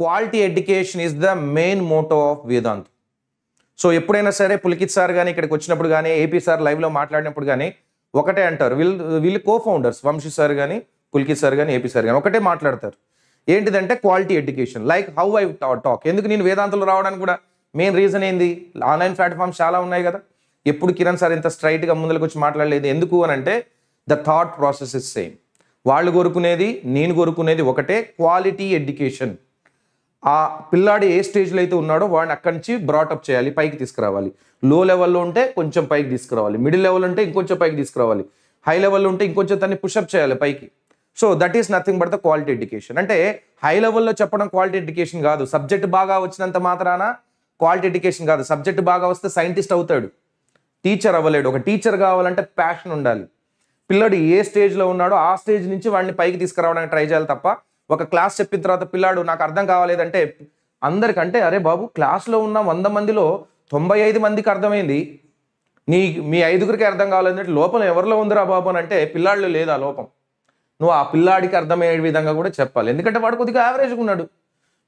Quality education is the main motto of Vedant. So ఎప్పుడైనా సరే పులికిత్ sir కానీ ఇక్కడికి వచ్చినప్పుడు కానీ ఏపీ సార్ లైవ్లో మాట్లాడినప్పుడు కానీ ఒకటే అంటారు, వీళ్ళు కో-ఫౌండర్స్ వంశీ సార్ కానీ పులికిత్ సార్ కానీ ఏపీ సార్ కానీ ఒకటే మాట్లాడతారు, ఏంటిదంటే quality education. Like how I talk. ఎందుకు నేను వేదాంతులు రావడానికి కూడా మెయిన్ రీజన్ ఏంది, ఆన్లైన్ ప్లాట్ఫామ్స్ చాలా ఉన్నాయి కదా, ఎప్పుడు కిరణ్ సార్ ఇంత స్ట్రైట్గా ముందుకు వచ్చి మాట్లాడలేదు. ఎందుకు అని అంటే the thought process is same. వాళ్ళు కోరుకునేది నేను కోరుకునేది ఒకటే, క్వాలిటీ ఎడ్యుకేషన్. ఆ పిల్లాడు ఏ స్టేజ్లో అయితే ఉన్నాడో వాడిని అక్కడి నుంచి బ్రాటప్ చేయాలి, పైకి తీసుకురావాలి. లో లెవెల్లో ఉంటే కొంచెం పైకి తీసుకురావాలి, మిడిల్ లెవెల్ ఉంటే ఇంకొంచెం పైకి తీసుకురావాలి, హై లెవెల్లో ఉంటే ఇంకొంచెం దాన్ని పుషప్ చేయాలి పైకి. So that is nothing but the quality education. అంటే హై లెవెల్లో చెప్పడం క్వాలిటీ ఎడ్యుకేషన్ కాదు. సబ్జెక్ట్ బాగా వచ్చినంత మాత్రాన క్వాలిటీ ఎడ్యుకేషన్ కాదు. సబ్జెక్ట్ బాగా వస్తే సైంటిస్ట్ అవుతాడు, టీచర్ అవ్వలేడు. ఒక టీచర్ కావాలంటే ప్యాషన్ ఉండాలి. పిల్లాడు ఏ స్టేజ్లో ఉన్నాడో ఆ స్టేజ్ నుంచి వాడిని పైకి తీసుకురావడానికి ట్రై చేయాలి తప్ప ఒక క్లాస్ చెప్పిన తర్వాత పిల్లాడు నాకు అర్థం కావాలేదంటే అందరికంటే అరే బాబు క్లాస్లో ఉన్న 100 మందిలో 95 మందికి అర్థమైంది, మీ 5గురికి అర్థం కావాలంటే లోపం ఎవరిలో ఉందిరా బాబు అని అంటే పిల్లాడిలో లేదు ఆ లోపం. నువ్వు ఆ పిల్లాడికి అర్థమయ్యే విధంగా కూడా చెప్పాలి. ఎందుకంటే వాడు కొద్దిగా యావరేజ్గా ఉన్నాడు,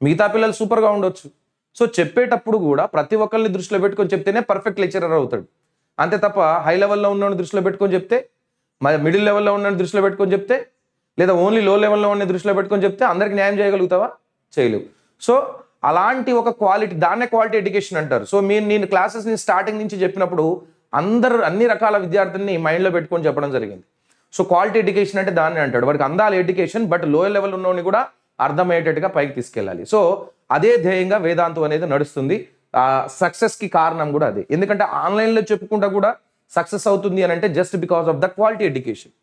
మిగతా పిల్లలు సూపర్గా ఉండొచ్చు. సో చెప్పేటప్పుడు కూడా ప్రతి ఒక్కరిని దృష్టిలో పెట్టుకొని చెప్తేనే పర్ఫెక్ట్ లెక్చరర్ అవుతాడు. అంతే తప్ప హై లెవెల్లో ఉన్నవాడిని దృష్టిలో పెట్టుకొని చెప్తే, మిడిల్ లెవెల్లో ఉన్నవాడిని దృష్టిలో పెట్టుకొని చెప్తే, లేదా ఓన్లీ లో లెవెల్లో ఉన్న దృష్టిలో పెట్టుకొని చెప్తే అందరికి న్యాయం చేయగలుగుతావా? చేయలేవు. సో అలాంటి ఒక క్వాలిటీ, దాన్నే క్వాలిటీ ఎడ్యుకేషన్ అంటారు. సో నేను క్లాసెస్ని స్టార్టింగ్ నుంచి చెప్పినప్పుడు అన్ని రకాల విద్యార్థుల్ని మైండ్లో పెట్టుకొని చెప్పడం జరిగింది. సో క్వాలిటీ ఎడ్యుకేషన్ అంటే దాన్ని అంటాడు. వాడికి అందాలి ఎడ్యుకేషన్, బట్ లోయర్ లెవెల్ ఉన్నవాడిని కూడా అర్థమయ్యేటట్టుగా పైకి తీసుకెళ్ళాలి. సో అదే ధ్యేయంగా వేదాంతం అనేది నడుస్తుంది. సక్సెస్కి కారణం కూడా అదే. ఎందుకంటే ఆన్లైన్లో చెప్పుకుంటా కూడా సక్సెస్ అవుతుంది అని అంటే just because of the quality education.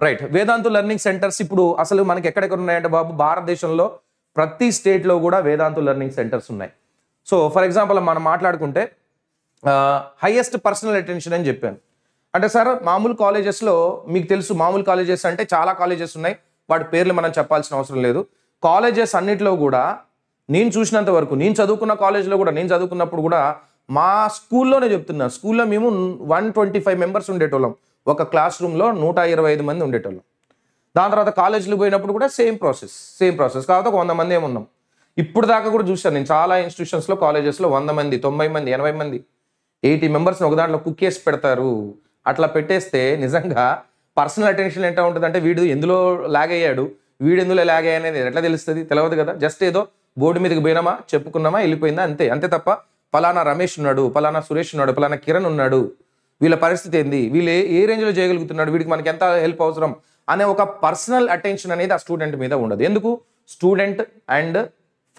Right. Vedantu learning centres ఇప్పుడు అసలు మనకి ఎక్కడెక్కడ ఉన్నాయంటే బాబు, భారతదేశంలో ప్రతి స్టేట్లో కూడా వేదాంతు లెర్నింగ్ సెంటర్స్ ఉన్నాయి. సో ఫర్ ఎగ్జాంపుల్ మనం మాట్లాడుకుంటే హైయెస్ట్ పర్సనల్ అటెన్షన్ అని చెప్పాను. అంటే సార్ మామూలు కాలేజెస్లో మీకు తెలుసు, మామూలు కాలేజెస్ అంటే చాలా కాలేజెస్ ఉన్నాయి, వాటి పేర్లు మనం చెప్పాల్సిన అవసరం లేదు. కాలేజెస్ అన్నిట్లో కూడా నేను చూసినంత వరకు, నేను చదువుకున్న కాలేజ్లో కూడా, నేను చదువుకున్నప్పుడు కూడా మా స్కూల్లోనే చెప్తున్నా, స్కూల్లో మేము 125 మెంబర్స్ ఉండేటోళ్ళం. ఒక క్లాస్ రూమ్లో 125 మంది ఉండేటోళ్ళం. దాని తర్వాత కాలేజీలో పోయినప్పుడు కూడా సేమ్ ప్రాసెస్ కాకపోతే ఒక 100 మంది ఏమున్నాం. ఇప్పుడు దాకా కూడా చూశాను నేను చాలా ఇన్స్టిట్యూషన్స్లో, కాలేజెస్లో 100 మంది, 90 మంది, 80 మంది, 80 మెంబర్స్ని ఒక దాంట్లో కుక్కేసి పెడతారు. అట్లా పెట్టేస్తే నిజంగా పర్సనల్ అటెన్షన్ ఎంత ఉంటుంది అంటే వీడు ఎందులో లాగ్ అయ్యాడు, వీడు ఎందులో లాగ్ అయ్యా అనేది ఎట్లా తెలుస్తుంది? తెలియదు కదా. జస్ట్ ఏదో బోర్డు మీదకి పోయినామా, చెప్పుకున్నామా, వెళ్ళిపోయిందా, అంతే తప్ప పలానా రమేష్ ఉన్నాడు, పలానా సురేష్ ఉన్నాడు, పలానా కిరణ్ ఉన్నాడు, వీళ్ళ పరిస్థితి ఏంది, వీళ్ళు ఏ రేంజ్లో చేయగలుగుతున్నాడు, వీడికి మనకి ఎంత హెల్ప్ అవసరం అనే ఒక పర్సనల్ అటెన్షన్ అనేది ఆ స్టూడెంట్ మీద ఉండదు. ఎందుకు? స్టూడెంట్ అండ్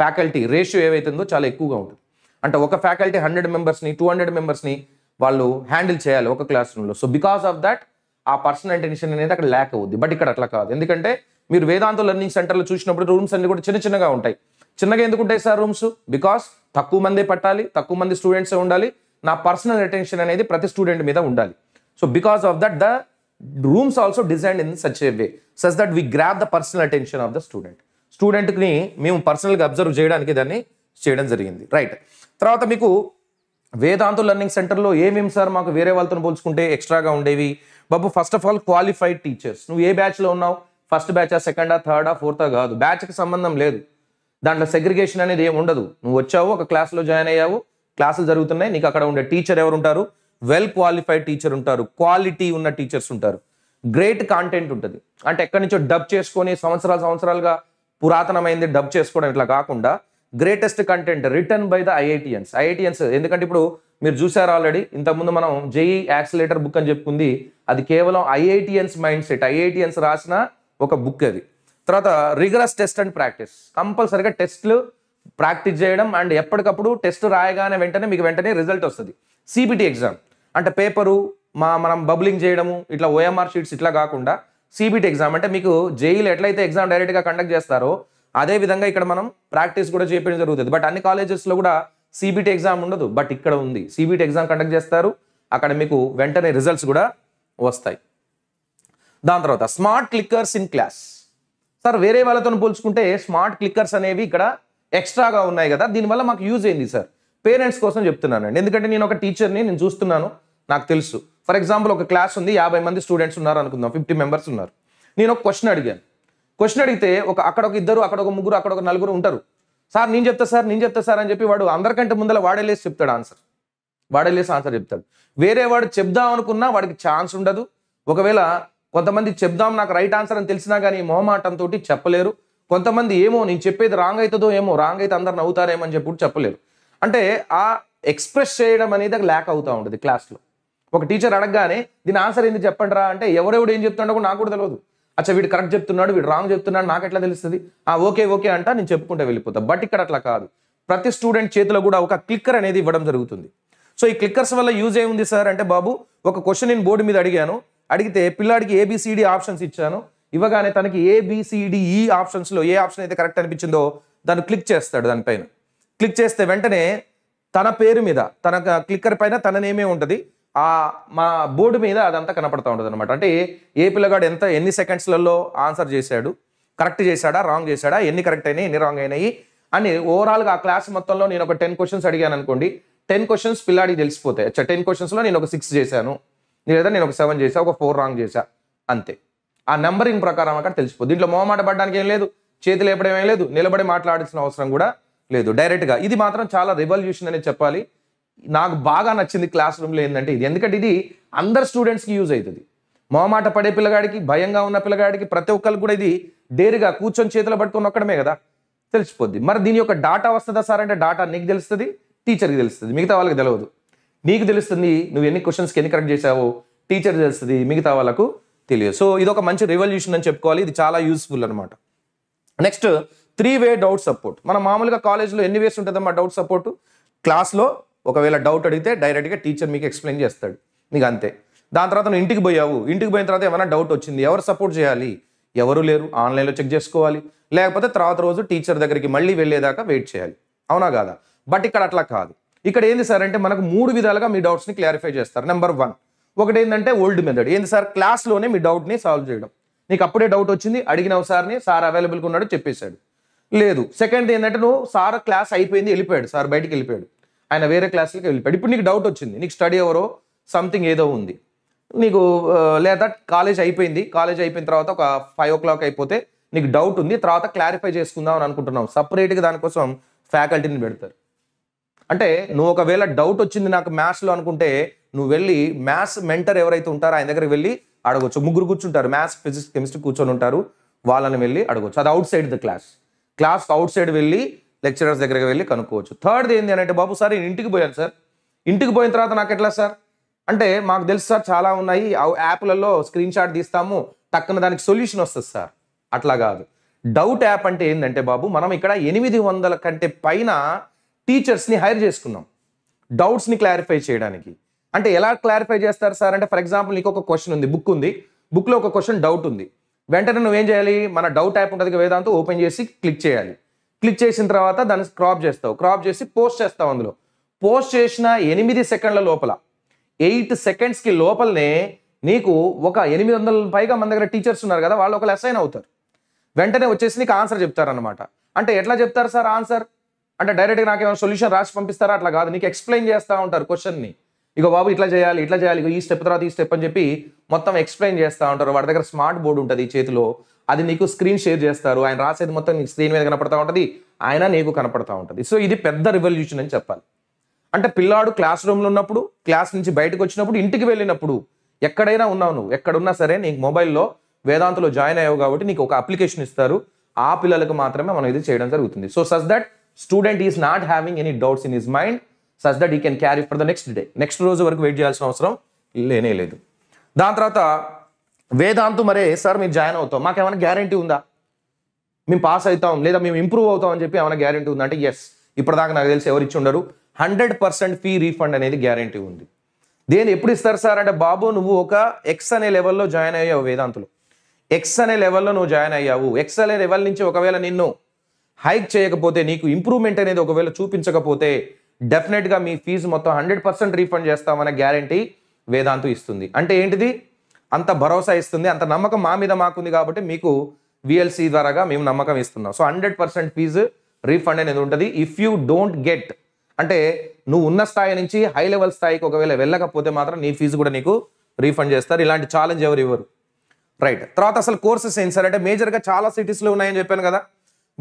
ఫ్యాకల్టీ రేషియో ఏవైతుందో చాలా ఎక్కువగా ఉంటుంది. అంటే ఒక ఫ్యాకల్టీ 100 మెంబర్స్ని 200 మెంబర్స్ని వాళ్ళు హ్యాండిల్ చేయాలి ఒక క్లాస్ రూమ్లో. సో బికాస్ ఆఫ్ దట్ ఆ పర్సనల్ అటెన్షన్ అనేది అక్కడ ల్యాక్ అవుద్ది. బట్ ఇక్కడ అట్లా కాదు. ఎందుకంటే మీరు వేదాంత లెర్నింగ్ సెంటర్లో చూసినప్పుడు రూమ్స్ అన్ని కూడా చిన్నగా ఉంటాయి. చిన్నగా ఎందుకు ఉంటాయి సార్ రూమ్స్? బికాస్ తక్కువ మందే పట్టాలి, తక్కువ మంది స్టూడెంట్సే ఉండాలి, నా పర్సనల్ అటెన్షన్ అనేది ప్రతి స్టూడెంట్ మీద ఉండాలి. So because of that the rooms also designed in such a way such that we grab the personal attention of the స్టూడెంట్ని మేము పర్సనల్గా అబ్జర్వ్ చేయడానికి దాన్ని చేయడం జరిగింది. రైట్. తర్వాత మీకు వేదాంత లెర్నింగ్ సెంటర్లో ఏమేమి సార్ మాకు వేరే వాళ్ళతో పోల్చుకుంటే ఎక్స్ట్రాగా ఉండేవి బాబు? First of all qualified teachers. నువ్వు ఏ బ్యాచ్లో ఉన్నావు, ఫస్ట్ బ్యాచా, సెకండా, థర్డా, ఫోర్తా కాదు, బ్యాచ్కి సంబంధం లేదు. దాంట్లో సెగ్రిగేషన్ అనేది ఏమి ఉండదు. నువ్వు వచ్చావు, ఒక క్లాస్లో జాయిన్ అయ్యావు, క్లాసులు జరుగుతున్నాయి, నీకు అక్కడ ఉండే టీచర్ ఎవరు ఉంటారు? వెల్ క్వాలిఫైడ్ టీచర్ ఉంటారు, క్వాలిటీ ఉన్న టీచర్స్ ఉంటారు, గ్రేట్ కాంటెంట్ ఉంటుంది. అంటే ఎక్కడి నుంచో డబ్ చేసుకొని సంవత్సరాలుగా పురాతనమైంది డబ్ చేసుకోవడం ఇట్లా కాకుండా greatest content written by the IITians. ఎందుకంటే ఇప్పుడు మీరు చూసారు ఆల్రెడీ, ఇంతకుముందు మనం జేఈ యాక్సిలేటర్ బుక్ అని చెప్పుకుంది, అది కేవలం ఐఐటియన్స్ మైండ్ సెట్, ఐఐటియన్స్ రాసిన ఒక బుక్ అది. తర్వాత రిగరస్ టెస్ట్ అండ్ ప్రాక్టీస్, కంపల్సరీగా టెస్ట్లు ప్రాక్టీస్ చేయడం అండ్ ఎప్పటికప్పుడు టెస్ట్ రాయగానే మీకు వెంటనే రిజల్ట్ వస్తుంది. సిబిటి ఎగ్జామ్ అంటే పేపరు మనం బబ్లింగ్ చేయడము, ఇట్లా ఓఎంఆర్ షీట్స్ ఇట్లా కాకుండా సిబిటి ఎగ్జామ్ అంటే మీకు జేఈలో ఎట్లయితే ఎగ్జామ్ డైరెక్ట్గా కండక్ట్ చేస్తారో అదే విధంగా ఇక్కడ మనం ప్రాక్టీస్ కూడా చేయడం జరుగుతుంది. బట్ అన్ని కాలేజెస్లో కూడా సిబిటి ఎగ్జామ్ ఉండదు, బట్ ఇక్కడ ఉంది. సిబిటి ఎగ్జామ్ కండక్ట్ చేస్తారు, అక్కడ మీకు వెంటనే రిజల్ట్స్ కూడా వస్తాయి. దాని తర్వాత smart clickers in class. Sir వేరే వాళ్ళతో పోల్చుకుంటే స్మార్ట్ క్లిక్కర్స్ అనేవి ఇక్కడ ఎక్స్ట్రాగా ఉన్నాయి కదా, దీనివల్ల మాకు యూజ్ అయింది సార్. పేరెంట్స్ కోసం చెప్తున్నానండి, ఎందుకంటే నేను ఒక టీచర్ని, నేను చూస్తున్నాను, నాకు తెలుసు. ఫర్ ఎగ్జాంపుల్ ఒక క్లాస్ ఉంది, 50 మంది స్టూడెంట్స్ ఉన్నారు అనుకుందాం, 50 మెంబర్స్ ఉన్నారు. నేను ఒక క్వశ్చన్ అడిగాను. క్వశ్చన్ అడిగితే అక్కడ ఒక ఇద్దరు, అక్కడ ఒక ముగ్గురు, అక్కడ ఒక నలుగురు ఉంటారు. సార్ నేను చెప్తా సార్ అని చెప్పి వాడు అందరికంటే ముందర వాడేలేసి చెప్తాడు ఆన్సర్, వాడేలేసి ఆన్సర్ చెప్తాడు. వేరే వాడు చెప్దాం అనుకున్నా వాడికి ఛాన్స్ ఉండదు. ఒకవేళ కొంతమంది చెప్దాం నాకు రైట్ ఆన్సర్ అని తెలిసినా కానీ మొహమాటంతో చెప్పలేరు. కొంతమంది ఏమో నేను చెప్పేది రాంగ్ అవుతుందో ఏమో, రాంగ్ అయితే అందరు నవ్వుతారేమో అని చెప్పి చెప్పలేరు. అంటే ఆ ఎక్స్ప్రెస్ చేయడం అనేది ల్యాక్ అవుతూ ఉంటుంది క్లాస్లో. ఒక టీచర్ అడగగానే దీని ఆన్సర్ ఏంది చెప్పండి రా అంటే ఎవరెవడు ఏం చెప్తున్నాడో కూడా నాకు కూడా తెలియదు. అచ్చా వీడు కరెక్ట్ చెప్తున్నాడు, వీడు రాంగ్ చెప్తున్నాడు, నాకు ఎట్లా తెలుస్తుంది? ఓకే అంట నేను చెప్పుకుంటే వెళ్ళిపోతా. బట్ ఇక్కడ అట్లా కాదు. ప్రతి స్టూడెంట్ చేతిలో కూడా ఒక క్లిక్కర్ అనేది ఇవ్వడం జరుగుతుంది. సో ఈ క్లిక్కర్స్ వల్ల యూజ్ ఏముంది సార్ అంటే, బాబు ఒక క్వశ్చన్ నేను బోర్డు మీద అడిగాను, అడిగితే పిల్లాడికి ABCD ఆప్షన్స్ ఇచ్చాను, ఇవ్వగానే తనకి ABCDE ఆప్షన్స్లో ఏ ఆప్షన్ అయితే కరెక్ట్ అనిపించిందో దాన్ని క్లిక్ చేస్తాడు. దానిపైన క్లిక్ చేస్తే వెంటనే తన పేరు మీద, తన క్లిక్కర్ పైన తన నేమే ఉంటుంది, మా బోర్డు మీద అదంతా కనపడతా ఉంటుంది అనమాట. అంటే ఏ పిల్లగాడు ఎన్ని సెకండ్స్లలో ఆన్సర్ చేశాడు, కరెక్ట్ చేశాడా, రాంగ్ చేశాడా, ఎన్ని కరెక్ట్ అయినాయి, ఎన్ని రాంగ్ అయినాయి అని ఓవరాల్గా ఆ క్లాస్ మొత్తంలో నేను ఒక 10 క్వశ్చన్స్ అడిగాను అనుకోండి, 10 క్వశ్చన్స్ పిల్లాడికి తెలిసిపోతాయి. 10 క్వశ్చన్స్లో నేను ఒక 6 చేశాను, లేదా నేను ఒక 7 చేశా, ఒక 4 రాంగ్ చేశా, అంతే. ఆ నెంబరింగ్ ప్రకారం అక్కడ తెలిసిపోతుంది. దీంట్లో మొహమాట పడడానికి ఏం లేదు, చేతులు లేపడం ఏం లేదు, నిలబడి మాట్లాడాల్సిన అవసరం కూడా లేదు, డైరెక్ట్గా. ఇది మాత్రం చాలా రెవల్యూషన్ అనేది చెప్పాలి. నాకు బాగా నచ్చింది క్లాస్ రూమ్లో ఏంటంటే ఇది, ఎందుకంటే ఇది అందరు స్టూడెంట్స్కి యూజ్ అవుతుంది. మొహమాట పడే పిల్లగాడికి, భయంగా ఉన్న పిల్లగాడికి, ప్రతి ఒక్కరికి కూడా ఇది డేరుగా కూర్చొని చేతులు పట్టుకొని ఒక్కడమే కదా తెలిసిపోద్ది. మరి దీని యొక్క డాటా వస్తుందా సార్ అంటే, డాటా నీకు తెలుస్తుంది, టీచర్కి తెలుస్తుంది, మిగతా వాళ్ళకి తెలియదు. నీకు తెలుస్తుంది నువ్వు ఎన్ని క్వశ్చన్స్కి ఎన్ని కరెక్ట్ చేసావో, టీచర్ తెలుస్తుంది, మిగతా వాళ్ళకు తెలియదు. సో ఇది ఒక మంచి రెవల్యూషన్ అని చెప్పుకోవాలి. ఇది చాలా యూస్ఫుల్ అనమాట. Next 3-way doubt support. మనం మామూలుగా కాలేజ్లో ఎన్ని వేస్ ఉంటుందమ్మా డౌట్ సపోర్ట్? క్లాస్లో ఒకవేళ డౌట్ అడిగితే డైరెక్ట్గా టీచర్ మీకు ఎక్స్ప్లెయిన్ చేస్తాడు, మీకు అంతే. దాని తర్వాత నువ్వు ఇంటికి పోయిన తర్వాత ఏమైనా డౌట్ వచ్చింది, ఎవరు సపోర్ట్ చేయాలి? ఎవరు లేరు, ఆన్లైన్లో చెక్ చేసుకోవాలి, లేకపోతే తర్వాత రోజు టీచర్ దగ్గరికి మళ్ళీ వెళ్ళేదాకా వెయిట్ చేయాలి, అవునా కాదా? బట్ ఇక్కడ అట్లా కాదు. ఇక్కడ ఏంది సార్ అంటే మనకు 3 విధాలుగా మీ డౌట్స్ని క్లారిఫై చేస్తారు. నెంబర్ 1 ఒకటి ఏంటంటే ఓల్డ్ మెథడ్. ఏంది సార్? క్లాస్లోనే మీ డౌట్ని సాల్వ్ చేయడం. నీకు అప్పుడే డౌట్ వచ్చింది, అడిగినావు సార్ని, సార్ అవైలబుల్గా ఉన్నాడు చెప్పేశాడు. లేదు, సెకండ్ ఏంటంటే నువ్వు సార్ క్లాస్ అయిపోయింది వెళ్ళిపోయాడు, సార్ బయటికి వెళ్ళిపోయాడు, ఆయన వేరే క్లాస్కి వెళ్ళిపోయాడు. ఇప్పుడు నీకు డౌట్ వచ్చింది, నీకు స్టడీ ఎవరో సంథింగ్ ఏదో ఉంది నీకు, లేదా కాలేజ్ అయిపోయిన తర్వాత ఒక 5 o'clock అయిపోతే నీకు డౌట్ ఉంది, తర్వాత క్లారిఫై చేసుకుందాం అని అనుకుంటున్నావు. సపరేట్గా దానికోసం ఫ్యాకల్టీని పెడతారు. అంటే నువ్వు ఒకవేళ డౌట్ వచ్చింది నాకు మ్యాథ్స్లో అనుకుంటే, నువ్వు వెళ్ళి మ్యాథ్స్ మెంటర్ ఎవరైతే ఉంటారో ఆయన దగ్గరికి వెళ్ళి అడగొచ్చు. 3 కూర్చుంటారు, మ్యాథ్స్, ఫిజిక్స్, కెమిస్ట్రీ కూర్చొని ఉంటారు, వాళ్ళని వెళ్ళి అడగొచ్చు. అది out side the class out side వెళ్ళి లెక్చరర్స్ దగ్గరికి వెళ్ళి కనుక్కోవచ్చు. థర్డ్ ఏంటి అంటే, బాబు సార్ నేను ఇంటికి పోయాను సార్, ఇంటికి పోయిన తర్వాత నాకు ఎట్లా సార్ అంటే, మాకు తెలుసు సార్ చాలా ఉన్నాయి, యాప్లలో స్క్రీన్ షాట్ తీస్తాము, టక్కున దానికి సొల్యూషన్ వస్తుంది సార్. అట్లా కాదు. డౌట్ యాప్ అంటే ఏంటంటే బాబు, మనం ఇక్కడ 800 కంటే పైన టీచర్స్ని హైర్ చేసుకున్నాం డౌట్స్ని క్లారిఫై చేయడానికి. అంటే ఎలా క్లారిఫై చేస్తారు సార్ అంటే, ఫర్ ఎగ్జాంపుల్ నీకు ఒక క్వశ్చన్ ఉంది, బుక్లో ఒక క్వశ్చన్ డౌట్ ఉంది, వెంటనే నువ్వేం చేయాలి? మన డౌట్ యాప్ ఉంటుంది వేదాంతో, ఓపెన్ చేసి క్లిక్ చేయాలి. క్లిక్ చేసిన తర్వాత దాన్ని క్రాప్ చేసి పోస్ట్ చేస్తావు. అందులో పోస్ట్ చేసిన 8 సెకండ్ల లోపల, 8 సెకండ్స్కి లోపలనే నీకు ఒక 800 పైగా మన దగ్గర టీచర్స్ ఉన్నారు కదా, వాళ్ళు ఒకళ్ళు అసైన్ అవుతారు. వెంటనే వచ్చేసి నీకు ఆన్సర్ చెప్తారనమాట. అంటే ఎట్లా చెప్తారు సార్ ఆన్సర్ అంటే, డైరెక్ట్గా నాకేమైనా సొల్యూషన్ రాసి పంపిస్తారా? అట్లా కాదు, నీకు ఎక్స్ప్లెయిన్ చేస్తూ ఉంటారు క్వశ్చన్ని. ఇక బాబు ఇట్లా చేయాలి, ఈ స్టెప్ తర్వాత ఈ స్టెప్ అని చెప్పి మొత్తం ఎక్స్ప్లెయిన్ చేస్తూ ఉంటారు. వాడి దగ్గర స్మార్ట్ బోర్డు ఉంటుంది చేతిలో, అది నీకు స్క్రీన్ షేర్ చేస్తారు. ఆయన రాసేది మొత్తం నీకు స్క్రీన్ మీద కనపడతా ఉంటుంది, ఆయన నీకు కనపడతా ఉంటుంది. సో ఇది పెద్ద రివల్యూషన్ అని చెప్పాలి. అంటే పిల్లాడు క్లాస్ రూమ్లో ఉన్నప్పుడు, క్లాస్ నుంచి బయటకు వచ్చినప్పుడు, ఇంటికి వెళ్ళినప్పుడు, ఎక్కడైనా ఉన్నావు నువ్వు, ఎక్కడున్నా సరే నీకు మొబైల్లో వేదాంతలో జాయిన్ అయ్యావు కాబట్టి నీకు ఒక అప్లికేషన్ ఇస్తారు. ఆ పిల్లలకు మాత్రమే మనం ఇది చేయడం జరుగుతుంది. So such that student is not having any doubts in his mind, such that he can carry for the next day. Next రోజు వరకు వెయిట్ చేయాల్సిన అవసరం లేనే లేదు. దాని తర్వాత వేదాంతు మరే సార్ మీరు జాయిన్ అవుతాం, మాకేమైనా గ్యారంటీ ఉందా? మేము పాస్ అవుతాం లేదా మేము ఇంప్రూవ్ అవుతాం అని చెప్పి ఏమైనా గ్యారంటీ ఉందా అంటే, ఎస్. ఇప్పటిదాకా నాకు తెలిసి ఎవరు ఇచ్చి ఉండరు. 100% ఫీ రీఫండ్ అనేది గ్యారంటీ ఉంది. దేని ఎప్పుడు ఇస్తారు సార్ అంటే, బాబు నువ్వు ఒక ఎక్స్ అనే లెవెల్లో జాయిన్ అయ్యావు వేదాంతులు, ఎక్స్ అనే లెవెల్లో నువ్వు జాయిన్ అయ్యావు. ఎక్స్ అనే లెవెల్ నుంచి ఒకవేళ నిన్ను హైక్ చేయకపోతే, నీకు ఇంప్రూవ్మెంట్ అనేది ఒకవేళ చూపించకపోతే, డెఫినెట్గా మీ ఫీజు మొత్తం 100% రీఫండ్ చేస్తామనే గ్యారంటీ వేదాంతు ఇస్తుంది. అంటే ఏంటిది? అంత భరోసా ఇస్తుంది, అంత నమ్మకం మా మీద మాకుంది కాబట్టి మీకు విఎల్సి ద్వారాగా మేము నమ్మకం ఇస్తున్నాం. సో 100% ఫీజు రీఫండ్ అనేది ఉంటుంది. ఇఫ్ యూ డోంట్ గెట్ అంటే నువ్వు ఉన్న స్థాయి నుంచి హై లెవెల్ స్థాయికి ఒకవేళ వెళ్ళకపోతే మాత్రం నీ ఫీజు కూడా నీకు రీఫండ్ చేస్తారు. ఇలాంటి ఛాలెంజ్ ఎవరు ఇవ్వరు. రైట్. తర్వాత అసలు కోర్సెస్ ఏంటి సార్ అంటే, మేజర్గా చాలా సిటీస్లో ఉన్నాయని చెప్పాను కదా.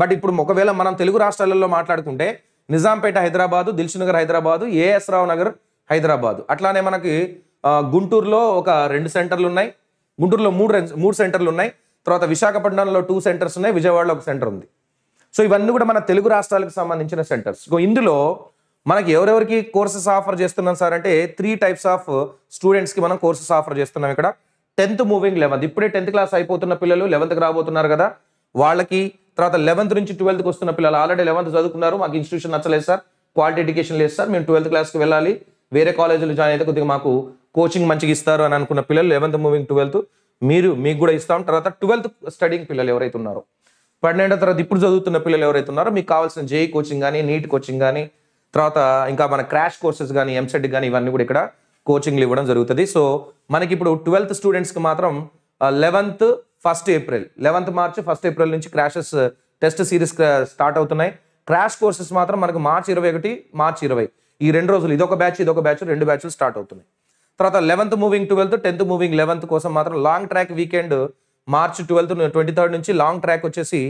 బట్ ఇప్పుడు ఒకవేళ మనం తెలుగు రాష్ట్రాలలో మాట్లాడుకుంటే నిజాంపేట హైదరాబాదు, దిల్సుఖ్నగర్ హైదరాబాదు, ఏఎస్ రావు నగర్ హైదరాబాదు, అట్లానే మనకి గుంటూరులో ఒక 2 సెంటర్లు ఉన్నాయి, గుంటూరులో 3 సెంటర్లు ఉన్నాయి, తర్వాత విశాఖపట్నంలో 2 సెంటర్స్ ఉన్నాయి, విజయవాడలో ఒక సెంటర్ ఉంది. సో ఇవన్నీ కూడా మన తెలుగు రాష్ట్రాలకు సంబంధించిన సెంటర్స్. ఇందులో మనకి ఎవరెవరికి కోర్సెస్ ఆఫర్ చేస్తున్నాం సార్ అంటే 3 టైప్స్ ఆఫ్ స్టూడెంట్స్కి మనం కోర్సెస్ ఆఫర్ చేస్తున్నాం. ఇక్కడ 10th మూవింగ్ 11th, ఇప్పుడే 10th క్లాస్ అయిపోతున్న పిల్లలు 11th రాబోతున్నారు కదా వాళ్ళకి, తర్వాత 11th నుంచి 12th వస్తున్న పిల్లలు ఆల్రెడీ 11th చదువుకున్నారు, మాకు ఇన్స్టిట్యూషన్ నచ్చలేదు సార్, క్వాలిటీ ఎడ్యుకేషన్ లేదు సార్, మేము 12th క్లాస్కి వెళ్ళాలి, వేరే కాలేజీలో జాయిన్ అయితే కొద్దిగా మాకు కోచింగ్ మంచిగా ఇస్తారు అని అనుకున్న పిల్లలు 11th మూవింగ్ 12th మీకు కూడా ఇస్తాం. తర్వాత 12th స్టడీయింగ్ పిల్లలు ఎవరైతే ఉన్నారో, 12th తర్వాత ఇప్పుడు చదువుతున్న పిల్లలు ఎవరైతే ఉన్నారో మీకు కావాల్సిన జేఈ కోచింగ్ కానీ, నీట్ కోచింగ్ కానీ, తర్వాత ఇంకా మన క్రాష్ కోర్సెస్ కానీ, ఎంసెట్ కానీ ఇవన్నీ కూడా ఇక్కడ కోచింగ్లు ఇవ్వడం జరుగుతుంది. సో మనకి ఇప్పుడు 12th స్టూడెంట్స్కి మాత్రం 11th 1st April, 11th March 1st April నుంచి క్రాషెస్ టెస్ట్ సిరీస్ స్టార్ట్ అవుతున్నాయి. క్రాష్ కోర్సెస్ మాత్రం మనకు మార్చ్ 21, మార్చ్ 20 ఈ 2 రోజులు ఇదొక బ్యాచ్ 2 బ్యాచ్లు స్టార్ట్ అవుతున్నాయి. తర్వాత 11th moving 12th, 10th moving 11th కోసం మాత్రం long track weekend March 12th 23rd నుంచి, లాంగ్ ట్రాక్ వచ్చేసి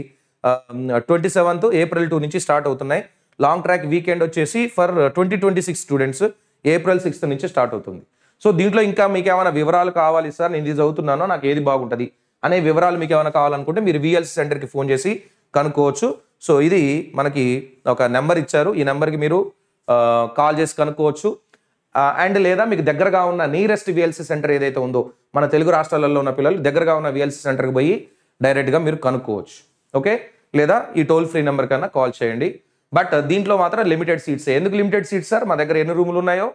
27th ఏప్రిల్ 2 నుంచి స్టార్ట్ అవుతున్నాయి. లాంగ్ ట్రాక్ వీకెండ్ వచ్చేసి ఫర్ 2026 స్టూడెంట్స్ ఏప్రిల్ 6th నుంచి స్టార్ట్ అవుతుంది. సో దీంట్లో ఇంకా మీకు ఏమైనా వివరాలు కావాలి సార్, నేను ఇది చదువుతున్నానో నాకు ఏది బాగుంటుంది అనే వివరాలు మీకు ఏమైనా కావాలనుకుంటే మీరు విఎల్సి సెంటర్కి ఫోన్ చేసి కనుక్కోవచ్చు. సో ఇది మనకి ఒక నెంబర్ ఇచ్చారు, ఈ నెంబర్కి మీరు కాల్ చేసి కనుక్కోవచ్చు. అండ్ లేదా మీకు దగ్గరగా ఉన్న నియరెస్ట్ విఎల్సి సెంటర్ ఏదైతే ఉందో మన తెలుగు రాష్ట్రాలలో ఉన్న పిల్లలు దగ్గరగా ఉన్న విఎల్సి సెంటర్కి పోయి డైరెక్ట్గా మీరు కనుక్కోవచ్చు. ఓకే, లేదా ఈ టోల్ ఫ్రీ నెంబర్ కన్నా కాల్ చేయండి. బట్ దీంట్లో మాత్రం లిమిటెడ్ సీట్స్. ఎందుకు లిమిటెడ్ సీట్స్ సార్? మా దగ్గర ఎన్ని రూములు ఉన్నాయో,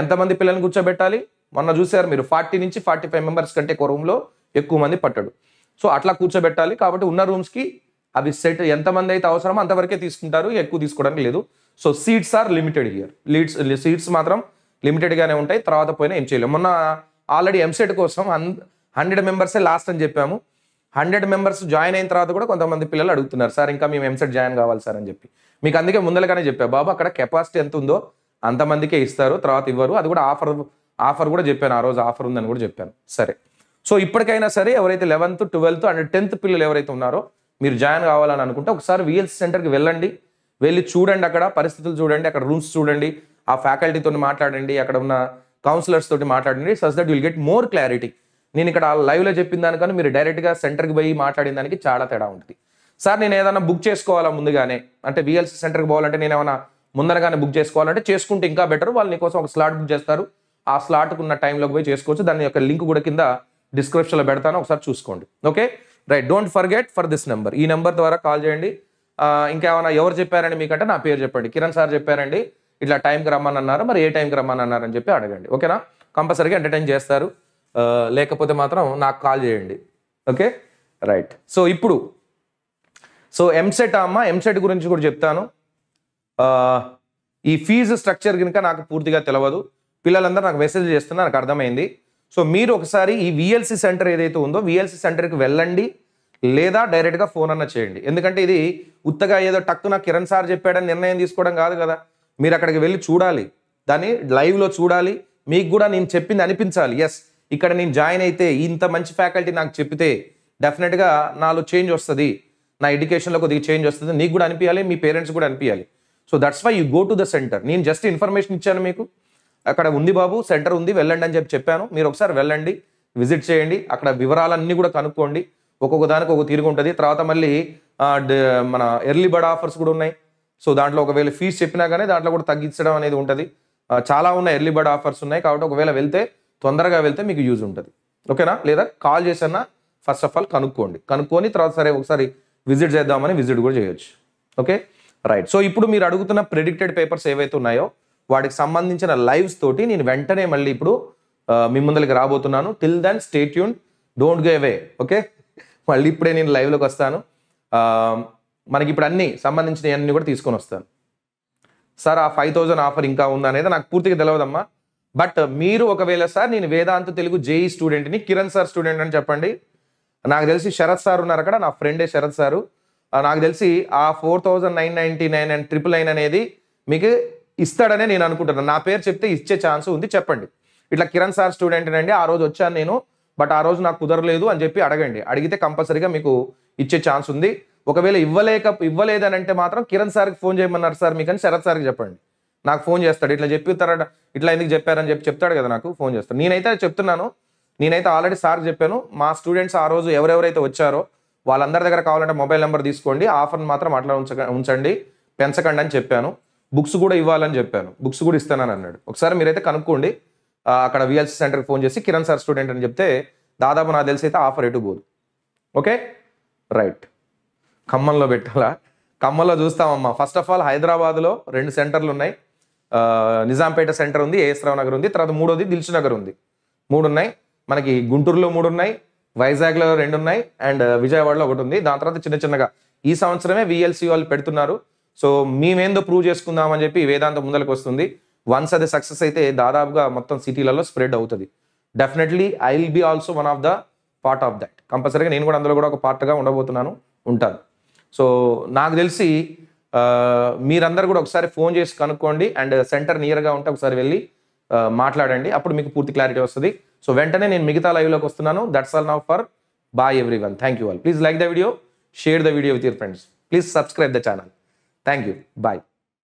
ఎంతమంది పిల్లల్ని కూర్చోబెట్టాలి, మొన్న చూసారు మీరు 40 నుంచి 45 మెంబర్స్ కంటే ఒక రూమ్లో ఎక్కువ మంది పట్టడు. సో అట్లా కూర్చోబెట్టాలి కాబట్టి ఉన్న రూమ్స్కి అవి సెట్ ఎంతమంది అయితే అవసరమో అంతవరకే తీసుకుంటారు, ఎక్కువ తీసుకోవడానికి లేదు. So seats are limited here. Seats మాత్రం లిమిటెడ్గానే ఉంటాయి, తర్వాత పోయినా ఏం చేయలేము. మొన్న ఆల్రెడీ ఎంసెట్ కోసం 100 మెంబర్సే లాస్ట్ అని చెప్పాము. 100 మెంబర్స్ జాయిన్ అయిన తర్వాత కూడా కొంతమంది పిల్లలు అడుగుతున్నారు సార్ ఇంకా మేము ఎంసెట్ జాయిన్ కావాలి సార్ అని చెప్పి. మీకు అందుకే ముందరగానే చెప్పా బాబు, అక్కడ కెపాసిటీ ఎంత ఉందో అంతమందికే ఇస్తారు, తర్వాత ఇవ్వరు. అది కూడా ఆఫర్ కూడా చెప్పాను, ఆ రోజు ఆఫర్ ఉందని కూడా చెప్పాను. సరే, సో ఇప్పటికైనా సరే ఎవరైతే 11th 12th అండ్ 10th పిల్లలు ఎవరైతే ఉన్నారో మీరు జాయిన్ కావాలని అనుకుంటే ఒకసారి విఎల్సి సెంటర్కి వెళ్ళండి, వెళ్ళి చూడండి, అక్కడ పరిస్థితులు చూడండి, అక్కడ రూమ్స్ చూడండి, ఆ ఫ్యాకల్టీతో మాట్లాడండి, అక్కడ ఉన్న కౌన్సిలర్స్ తోటి మాట్లాడండి. Such that will get more clarity. నేను ఇక్కడ లైవ్లో చెప్పిన దానికన్నా మీరు డైరెక్ట్గా సెంటర్కి పోయి మాట్లాడిన దానికి చాలా తేడా ఉంటుంది. సార్ నేను ఏదైనా బుక్ చేసుకోవాలా ముందుగానే, అంటే విఎల్సి సెంటర్కి పోవాలంటే నేను ఏమైనా ముందరగానే బుక్ చేసుకోవాలంటే చేసుకుంటే ఇంకా బెటర్. వాళ్ళు నీకోసం ఒక స్లాట్ బుక్ చేస్తారు, ఆ స్లాట్కు ఉన్న టైంలోకి పోయి చేసుకోవచ్చు. దాని యొక్క లింక్ కూడా కింద డిస్క్రిప్షన్లో పెడతాను, ఒకసారి చూసుకోండి. Okay right, don't forget for this number, ఈ నెంబర్ ద్వారా కాల్ చేయండి. ఇంకేమైనా ఎవరు చెప్పారండి మీకంటే నా పేరు చెప్పండి, కిరణ్ సార్ చెప్పారండి, ఇట్లా టైంకి రమ్మని అన్నారు, మరి ఏ టైంకి రమ్మని అన్నారు అని చెప్పి అడగండి. ఓకేనా, కంపల్సరీగా ఎంటర్టైన్ చేస్తారు. లేకపోతే మాత్రం నాకు కాల్ చేయండి. Okay right. సో ఇప్పుడు ఎంసెట్ ఎంసెట్ గురించి కూడా చెప్తాను. ఈ ఫీజు స్ట్రక్చర్ కనుక నాకు పూర్తిగా తెలియదు, పిల్లలందరూ నాకు మెసేజ్ చేస్తున్నారు, నాకు అర్థమైంది. సో మీరు ఒకసారి ఈ విఎల్సి సెంటర్ ఏదైతే ఉందో విఎల్సి సెంటర్కి వెళ్ళండి, లేదా డైరెక్ట్గా ఫోన్ అన్న చేయండి. ఎందుకంటే ఇది ఉత్తగా ఏదో టక్కున కిరణ్ సార్ చెప్పాడని నిర్ణయం తీసుకోవడం కాదు కదా. మీరు అక్కడికి వెళ్ళి చూడాలి, దాన్ని లైవ్లో చూడాలి, మీకు కూడా నేను చెప్పింది అనిపించాలి. ఎస్, ఇక్కడ నేను జాయిన్ అయితే ఇంత మంచి ఫ్యాకల్టీ నాకు చెప్పితే డెఫినెట్గా నాలో చేంజ్ వస్తుంది, నా ఎడ్యుకేషన్లో కొద్దిగా చేంజ్ వస్తుంది, నీకు కూడా అనిపించాలి, మీ పేరెంట్స్ కూడా అనిపించాలి. So that's why you go to the center. నేను జస్ట్ ఇన్ఫర్మేషన్ ఇచ్చాను మీకు, అక్కడ ఉంది బాబు సెంటర్ ఉంది వెళ్ళండి అని చెప్పాను. మీరు ఒకసారి వెళ్ళండి, విజిట్ చేయండి, అక్కడ వివరాలన్నీ కూడా కనుక్కోండి. ఒక్కొక్క దానికి ఒక తీరుగు ఉంటుంది. తర్వాత మళ్ళీ మన ఎర్లీ బర్డ్ ఆఫర్స్ కూడా ఉన్నాయి. సో దాంట్లో ఒకవేళ ఫీజు చెప్పినా కానీ దాంట్లో కూడా తగ్గించడం అనేది ఉంటుంది. చాలా ఉన్నాయి, ఎర్లీ బర్డ్ ఆఫర్స్ ఉన్నాయి. కాబట్టి ఒకవేళ వెళ్తే తొందరగా వెళ్తే మీకు యూజ్ ఉంటుంది. ఓకేనా, లేదా కాల్ చేసన్నా ఫస్ట్ ఆఫ్ ఆల్ కనుక్కొని తర్వాత సరే ఒకసారి విజిట్ చేద్దామని విజిట్ కూడా చేయొచ్చు. Okay right. సో ఇప్పుడు మీరు అడుగుతున్న ప్రెడిక్టెడ్ పేపర్స్ ఏవైతే ఉన్నాయో వాటికి సంబంధించిన లైవ్స్ తోటి నేను వెంటనే మళ్ళీ ఇప్పుడు మీ ముందరికి రాబోతున్నాను. Till then stay tune, don't go away. Okay, మళ్ళీ ఇప్పుడే నేను లైవ్లోకి వస్తాను. మనకి ఇప్పుడు అన్ని సంబంధించిన అన్ని కూడా తీసుకొని వస్తాను. సార్ ఆ 5000 ఆఫర్ ఇంకా ఉందా అనేది నాకు పూర్తిగా తెలియదమ్మా. బట్ మీరు ఒకవేళ సార్ నేను వేదాంత తెలుగు జేఈ స్టూడెంట్ని, కిరణ్ సార్ స్టూడెంట్ అని చెప్పండి. నాకు తెలిసి శరత్ సార్ ఉన్నారు అక్కడ, నా ఫ్రెండే శరత్ సారు. నాకు తెలిసి ఆ 4999 అండ్ 999 అనేది మీకు ఇస్తాడనే నేను అనుకుంటున్నాను. నా పేరు చెప్తే ఇచ్చే ఛాన్స్ ఉంది, చెప్పండి ఇట్లా కిరణ్ సార్ స్టూడెంట్ అండి, ఆ రోజు వచ్చాను నేను, బట్ ఆ రోజు నాకు కుదరలేదు అని చెప్పి అడగండి. అడిగితే కంపల్సరీగా మీకు ఇచ్చే ఛాన్స్ ఉంది. ఒకవేళ ఇవ్వలేదని అంటే మాత్రం కిరణ్ సార్కి ఫోన్ చేయమన్నారు సార్ మీకు అని శరత్ సార్కి చెప్పండి. నాకు ఫోన్ చేస్తాడు, ఇట్లా చెప్పిస్తారట, ఇట్లా ఎందుకు చెప్పారని చెప్తాడు కదా, నాకు ఫోన్ చేస్తాడు. నేనైతే చెప్తున్నాను, నేనైతే ఆల్రెడీ సార్కి చెప్పాను, మా స్టూడెంట్స్ ఆ రోజు ఎవరెవరైతే వచ్చారో వాళ్ళందరి దగ్గర కావాలంటే మొబైల్ నెంబర్ తీసుకోండి, ఆఫర్ని మాత్రం అట్లా ఉంచండి, పెంచకండి అని చెప్పాను. బుక్స్ కూడా ఇవ్వాలని చెప్పాను, బుక్స్ కూడా ఇస్తానని అన్నాడు. ఒకసారి మీరైతే కనుక్కోండి, అక్కడ విఎల్సి సెంటర్కి ఫోన్ చేసి కిరణ్ సార్ స్టూడెంట్ అని చెప్తే దాదాపు నాకు తెలిసి అయితే ఆఫర్ ఎటు పోదు. Okay right. ఖమ్మంలో పెట్టాలా? ఖమ్మంలో చూస్తామమ్మా. ఫస్ట్ ఆఫ్ ఆల్ హైదరాబాద్లో 2 సెంటర్లు ఉన్నాయి. నిజాంపేట సెంటర్ ఉంది, ఏఎస్ రావు నగర్ ఉంది, తర్వాత 3వది దిల్సు నగర్ ఉంది. 3 ఉన్నాయి. మనకి గుంటూరులో 3 ఉన్నాయి, వైజాగ్లో 2 ఉన్నాయి, అండ్ విజయవాడలో 1 ఉంది. దాని తర్వాత చిన్నగా ఈ సంవత్సరమే విఎల్సి వాళ్ళు పెడుతున్నారు. సో మేమేందో ప్రూవ్ చేసుకుందామని చెప్పి వేదాంత ముందరకు వస్తుంది. వన్స్ అది సక్సెస్ అయితే దాదాపుగా మొత్తం సిటీలలో స్ప్రెడ్ అవుతుంది. Definitely I will be also one of the part of that. కంపల్సరీగా నేను కూడా అందులో కూడా ఒక పార్ట్గా ఉంటాను. సో నాకు తెలిసి మీరందరూ కూడా ఒకసారి ఫోన్ చేసి కనుక్కోండి, అండ్ సెంటర్ నియర్గా ఉంటే ఒకసారి వెళ్ళి మాట్లాడండి, అప్పుడు మీకు పూర్తి క్లారిటీ వస్తుంది. సో వెంటనే నేను మిగతా లైవ్లోకి వస్తున్నాను. That's all now for bye everyone. Thank you all. Please like the video, share the video with your friends. Please subscribe the channel. Thank you. Bye.